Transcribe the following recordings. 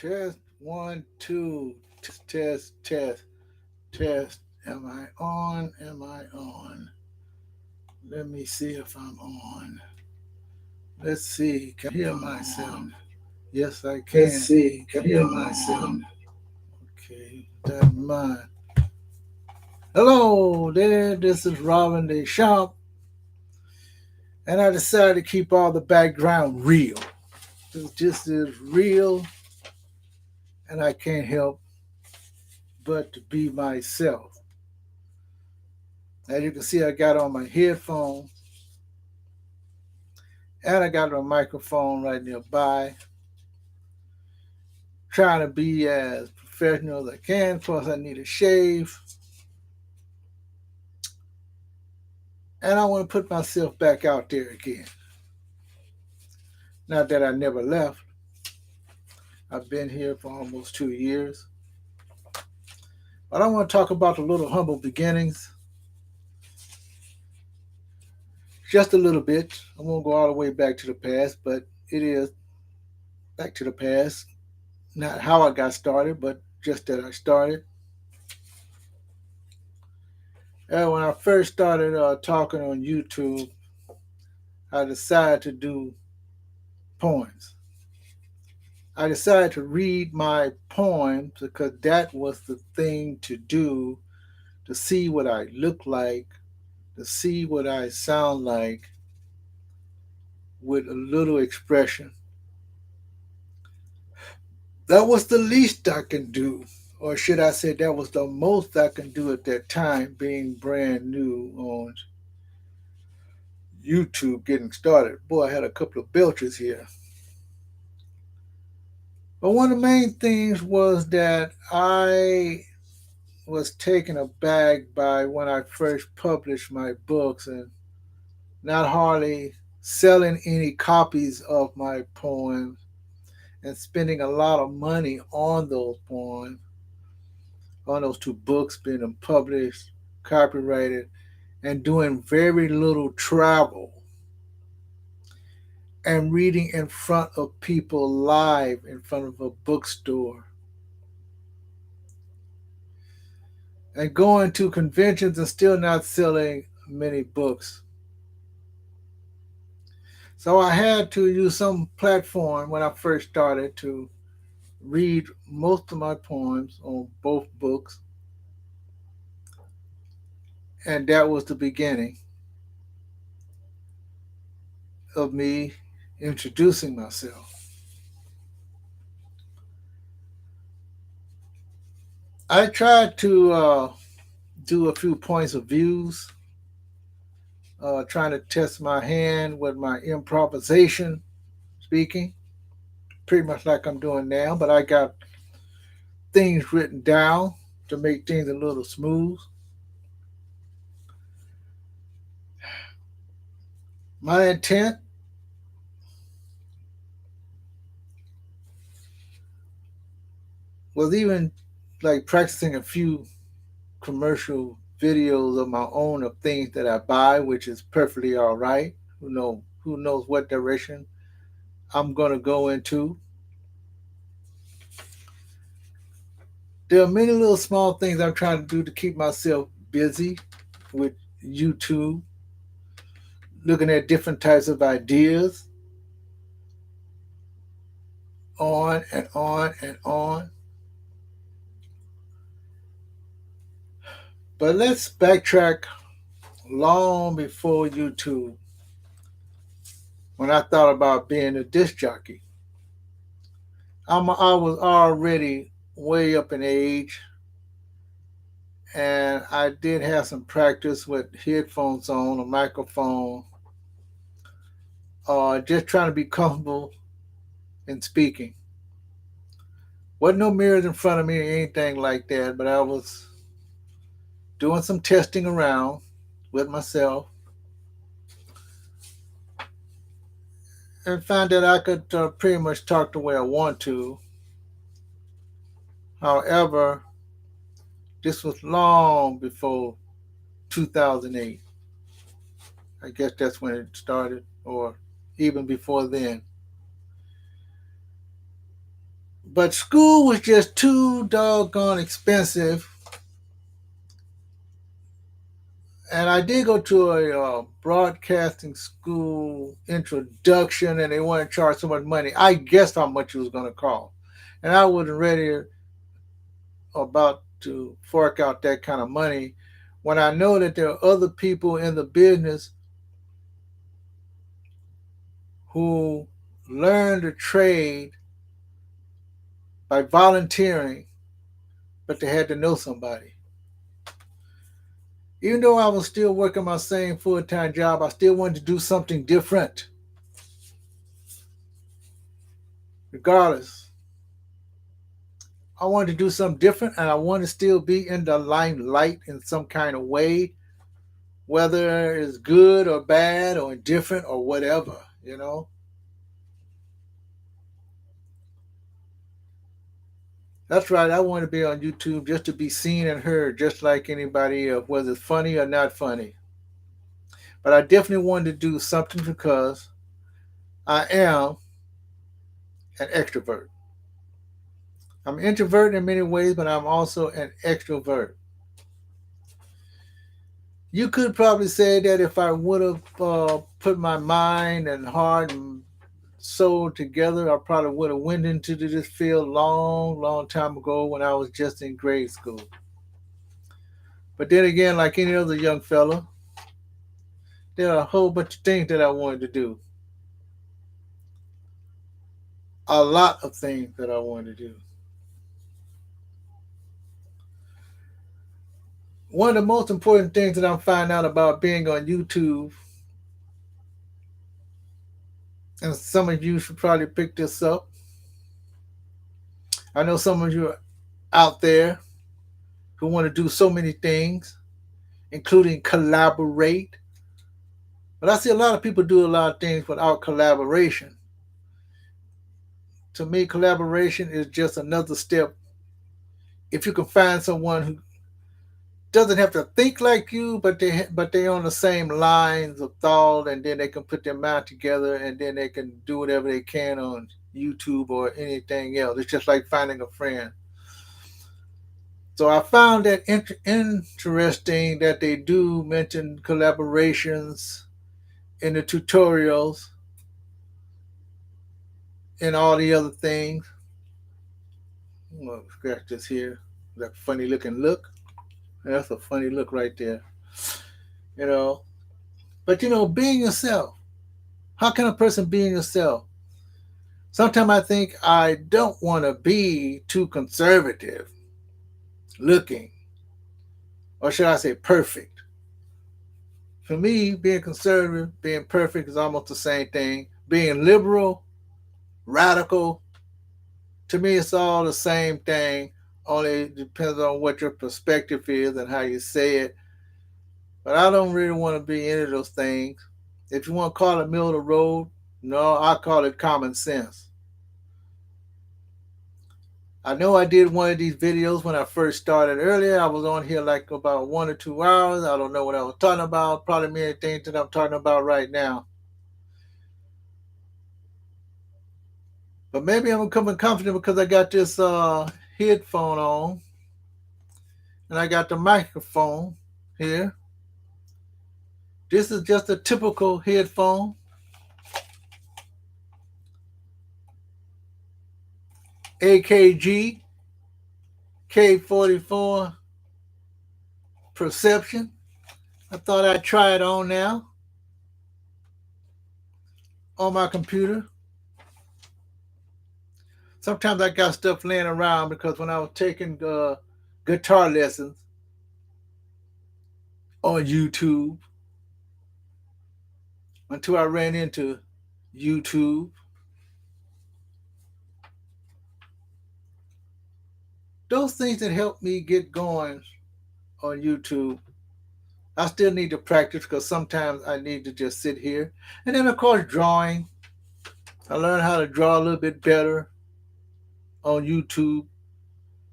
Test one, two, test. Am I on? Am I on? Let me see if I'm on. Let's see. Can I hear myself? Yes, I can. Let's see. Can I hear myself? Okay, that's mine. Hello there. This is Robin Deschamps, and I decided to keep all the background real. This is real, and I can't help but to be myself. As you can see, I got on my headphones and I got a microphone right nearby, trying to be as professional as I can. Plus, I need a shave, and I want to put myself back out there again. Not that I never left. I've been here for almost 2 years. But I want to talk about the little humble beginnings just a little bit. I won't go all the way back to the past, but it is back to the past. Not how I got started, but just that I started. And when I first started talking on YouTube, I decided to do poems. I decided to read my poems because that was the thing to do, to see what I look like, to see what I sound like with a little expression. That was the least I can do, or should I say, that was the most I can do at that time, being brand new on YouTube, getting started. Boy, I had a couple of belches here. But one of the main things was that I was taken aback by when I first published my books and not hardly selling any copies of my poems and spending a lot of money on those poems, on those two books being published, copyrighted, and doing very little travel and reading in front of people live in front of a bookstore and going to conventions and still not selling many books. So I had to use some platform when I first started to read most of my poems on both books, and that was the beginning of me introducing myself. I tried to do a few points of views, trying to test my hand with my improvisation speaking, pretty much like I'm doing now, but I got things written down to make things a little smooth. My intent was even like practicing a few commercial videos of my own of things that I buy, which is perfectly all right. Who knows what direction I'm gonna go into. There are many little small things I'm trying to do to keep myself busy with YouTube, looking at different types of ideas, on and on and on. But let's backtrack long before YouTube, when I thought about being a disc jockey. I was already way up in age, and I did have some practice with headphones on, a microphone, just trying to be comfortable in speaking. Wasn't no mirrors in front of me or anything like that, but I was doing some testing around with myself and found that I could pretty much talk the way I want to. However, this was long before 2008. I guess that's when it started, or even before then. But school was just too doggone expensive. And I did go to a broadcasting school introduction, and they wanted to charge so much money. I guessed how much it was going to cost. And I wasn't ready about to fork out that kind of money when I know that there are other people in the business who learned the trade by volunteering, but they had to know somebody. Even though I was still working my same full time job, I still wanted to do something different. Regardless, I wanted to do something different and I wanted to still be in the limelight in some kind of way, whether it's good or bad or indifferent or whatever. That's right, I want to be on YouTube just to be seen and heard, just like anybody else, whether it's funny or not funny. But I definitely wanted to do something because I am an extrovert. I'm an introvert in many ways, but I'm also an extrovert. You could probably say that if I would have put my mind and heart and soul together, I probably would have went into this field long, long time ago when I was just in grade school. But then again, like any other young fella, there are a whole bunch of things that I wanted to do. A lot of things that I wanted to do. One of the most important things that I'm finding out about being on YouTube, and some of you should probably pick this up. I know some of you are out there who want to do so many things, including collaborate. But I see a lot of people do a lot of things without collaboration. To me, collaboration is just another step. If you can find someone who doesn't have to think like you, but they on the same lines of thought, and then they can put their mind together, and then they can do whatever they can on YouTube or anything else. It's just like finding a friend. So I found that interesting that they do mention collaborations in the tutorials and all the other things. I'm gonna scratch this here. That funny looking look. That's a funny look right there. You know. But being yourself. How can a person be yourself? Sometimes I think I don't want to be too conservative looking. Or should I say perfect? For me, being conservative, being perfect is almost the same thing. Being liberal, radical, to me it's all the same thing. Only it depends on what your perspective is and how you say it. But I don't really want to be any of those things. If you want to call it middle of the road, no, I call it common sense. I know I did one of these videos when I first started earlier. I was on here like about 1 or 2 hours. I don't know what I was talking about. Probably many things that I'm talking about right now. But maybe I'm becoming confident because I got this headphone on. And I got the microphone here. This is just a typical headphone. AKG K44 Perception. I thought I'd try it on now on my computer. Sometimes I got stuff laying around because when I was taking guitar lessons on YouTube, until I ran into YouTube, those things that helped me get going on YouTube, I still need to practice because sometimes I need to just sit here. And then, of course, drawing. I learned how to draw a little bit better on YouTube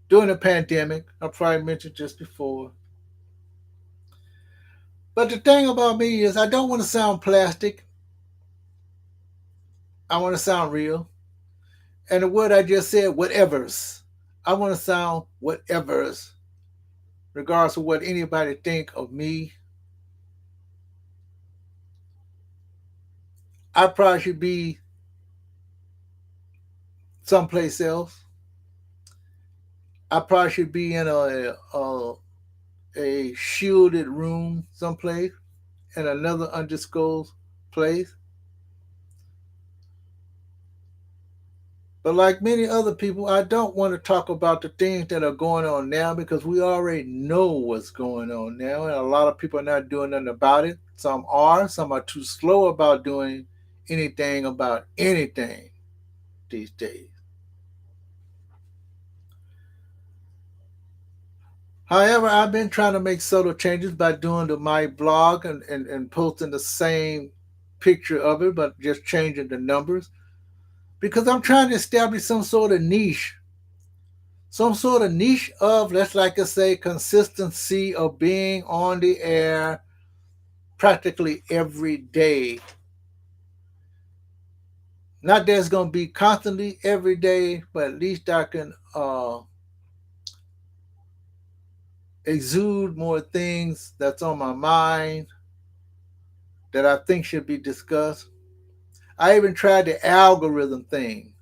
during the pandemic. I probably mentioned just before. But the thing about me is, I don't want to sound plastic. I want to sound real. And the word I just said, whatevers. I want to sound whatevers, regardless of what anybody think of me. I probably should be someplace else. I probably should be in a shielded room someplace in another undisclosed place. But like many other people, I don't want to talk about the things that are going on now because we already know what's going on now, and a lot of people are not doing nothing about it. Some are too slow about doing anything about anything these days. However, I've been trying to make subtle changes by doing my blog and posting the same picture of it, but just changing the numbers because I'm trying to establish some sort of niche of, let's like I say, consistency of being on the air practically every day. Not that it's going to be constantly every day, but at least I can exude more things that's on my mind that I think should be discussed. I even tried the algorithm thing.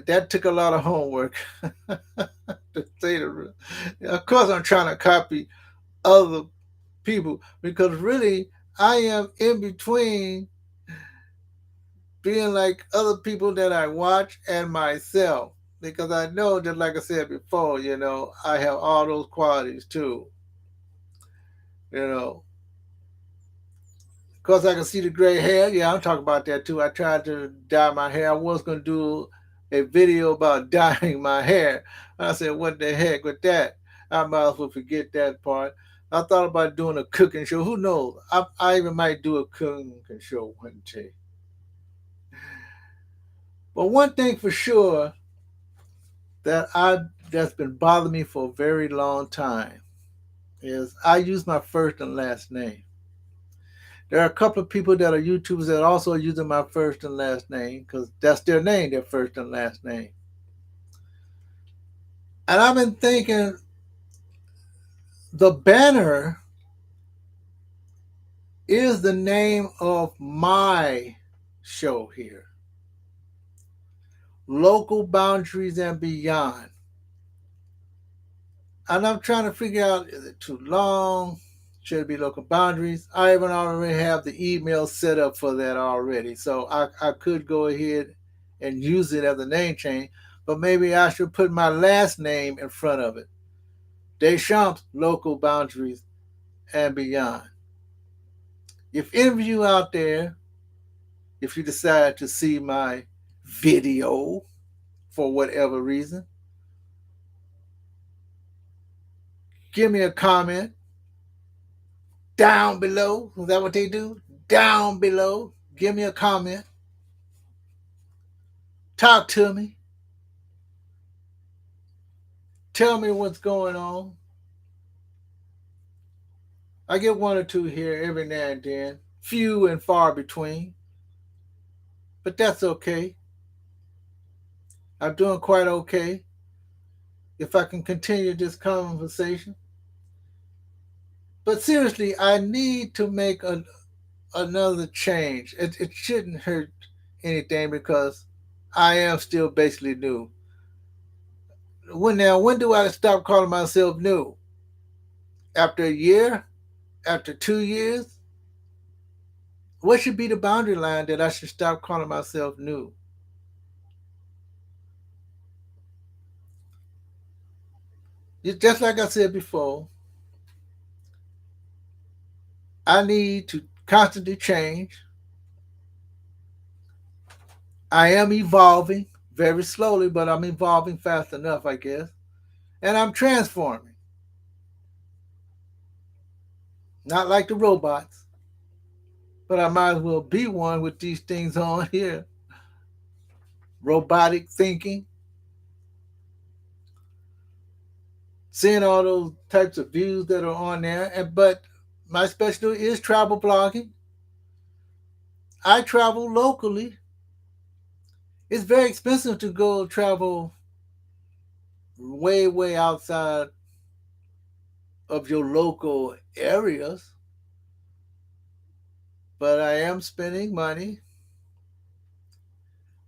That took a lot of homework. To say the real. Of course, I'm trying to copy other people because really I am in between being like other people that I watch and myself because I know that, like I said before, I have all those qualities too. You know, of course, I can see the gray hair. Yeah, I'm talking about that too. I tried to dye my hair. I was going to do a video about dyeing my hair. I said, what the heck with that? I might as well forget that part. I thought about doing a cooking show. Who knows? I even might do a cooking show one day. But one thing for sure that's been bothering me for a very long time is I use my first and last name. There are a couple of people that are YouTubers that also are using my first and last name because that's their name, their first and last name. And I've been thinking the banner is the name of my show here, Local Boundaries and Beyond. And I'm trying to figure out, is it too long? Should it be Local Boundaries? I even already have the email set up for that already. So I could go ahead and use it as a name change, but maybe I should put my last name in front of it. Deschamps Local Boundaries and Beyond. If any of you out there, if you decide to see my video for whatever reason, give me a comment down below. Is that what they do? Down below. Give me a comment. Talk to me. Tell me what's going on. I get one or two here every now and then, few and far between, but that's okay. I'm doing quite okay if I can continue this conversation. But seriously, I need to make another change. It shouldn't hurt anything because I am still basically new. When do I stop calling myself new? After a year? After 2 years? What should be the boundary line that I should stop calling myself new? Just like I said before, I need to constantly change. I am evolving very slowly, but I'm evolving fast enough, I guess. And I'm transforming. Not like the robots, but I might as well be one with these things on here. Robotic thinking, seeing all those types of views that are on there. But my specialty is travel blogging. I travel locally It's very expensive to go travel way, way outside of your local areas, but I am spending money.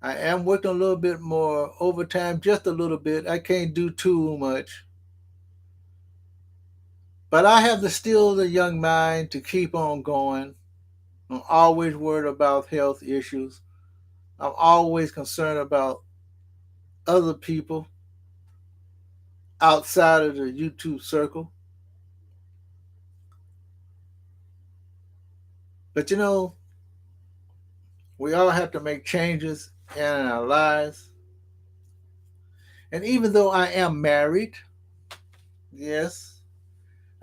I am working a little bit more overtime, just a little bit. I can't do too much. But I have the still the young mind to keep on going. I'm always worried about health issues. I'm always concerned about other people outside of the YouTube circle. But we all have to make changes in our lives. And even though I am married, yes,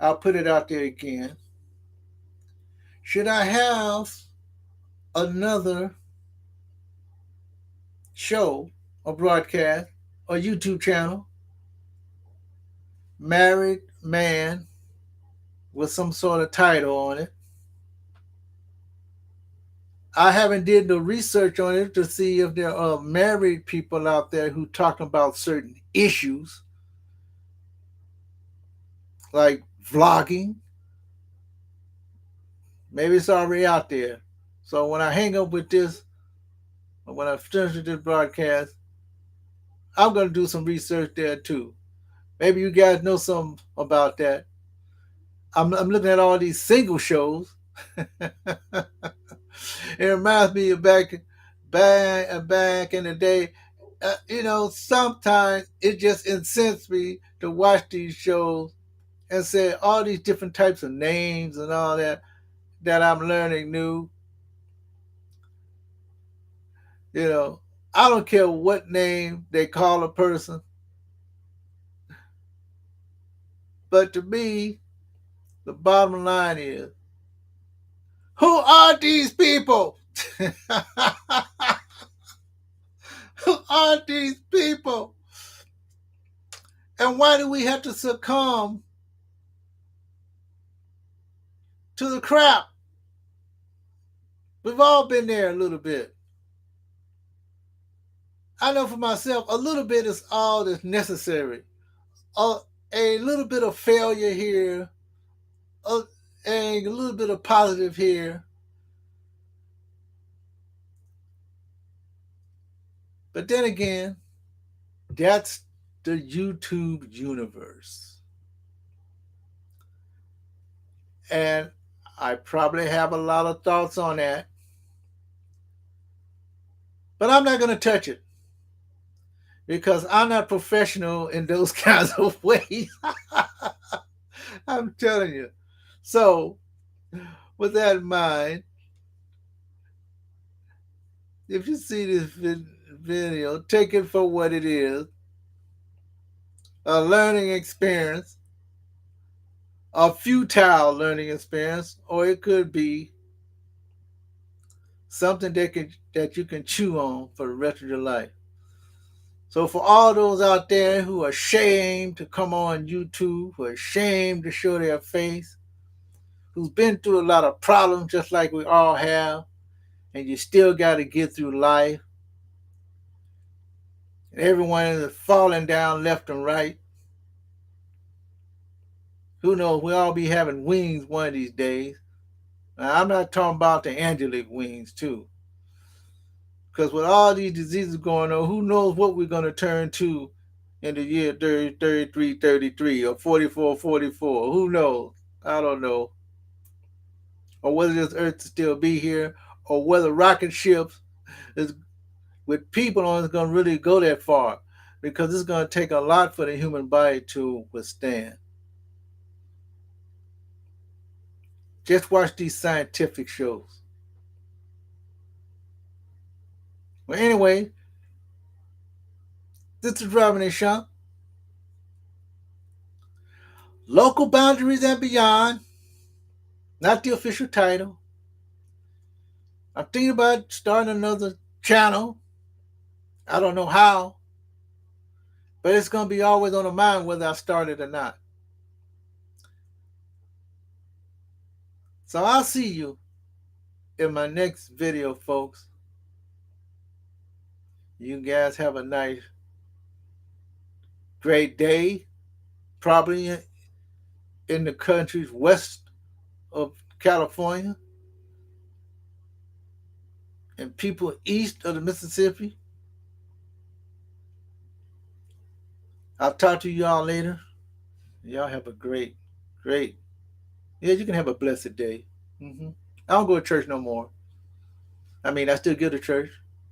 I'll put it out there again. Should I have another show, a broadcast, a YouTube channel, married man with some sort of title on it? I haven't did the research on it to see if there are married people out there who talk about certain issues like vlogging. Maybe it's already out there. So when I hang up with this, or when I finish with this broadcast, I'm going to do some research there too. Maybe you guys know something about that. I'm looking at all these single shows. It reminds me of back in the day. Sometimes it just incensed me to watch these shows and say all these different types of names and all that I'm learning new. You know, I don't care what name they call a person, but to me, the bottom line is, who are these people? Who are these people? And why do we have to succumb to the crap? We've all been there a little bit. I know for myself, a little bit is all that's necessary. A, a little bit of failure here, a, a little bit of positive here. But then again, that's the YouTube universe. And I probably have a lot of thoughts on that. But I'm not going to touch it because I'm not professional in those kinds of ways. I'm telling you. So, with that in mind, if you see this video, take it for what it is, a learning experience, a futile learning experience, or it could be something that you can chew on for the rest of your life. So for all those out there who are ashamed to come on YouTube, who are ashamed to show their face, who's been through a lot of problems just like we all have, and you still got to get through life, and everyone is falling down left and right. Who knows? We'll all be having wings one of these days. Now, I'm not talking about the angelic wings, too. Because with all these diseases going on, who knows what we're going to turn to in the year 30, 33, 33 or 44, 44. Who knows? I don't know. Or whether this earth will still be here, or whether rocket ships is, with people on it is going to really go that far. Because it's going to take a lot for the human body to withstand. Just watch these scientific shows. Well, anyway, this is Robin and Sean. Local boundaries and beyond. Not the official title. I'm thinking about starting another channel. I don't know how, but it's going to be always on the mind whether I start it or not. So I'll see you in my next video, folks. You guys have a nice, great day. Probably in the countries west of California and people east of the Mississippi. I'll talk to you all later. Y'all have a great, great, yeah, you can have a blessed day. I don't go to church no more. I mean, I still go to church,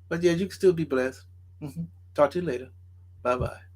but yeah, you can still be blessed. Talk to you later. Bye bye.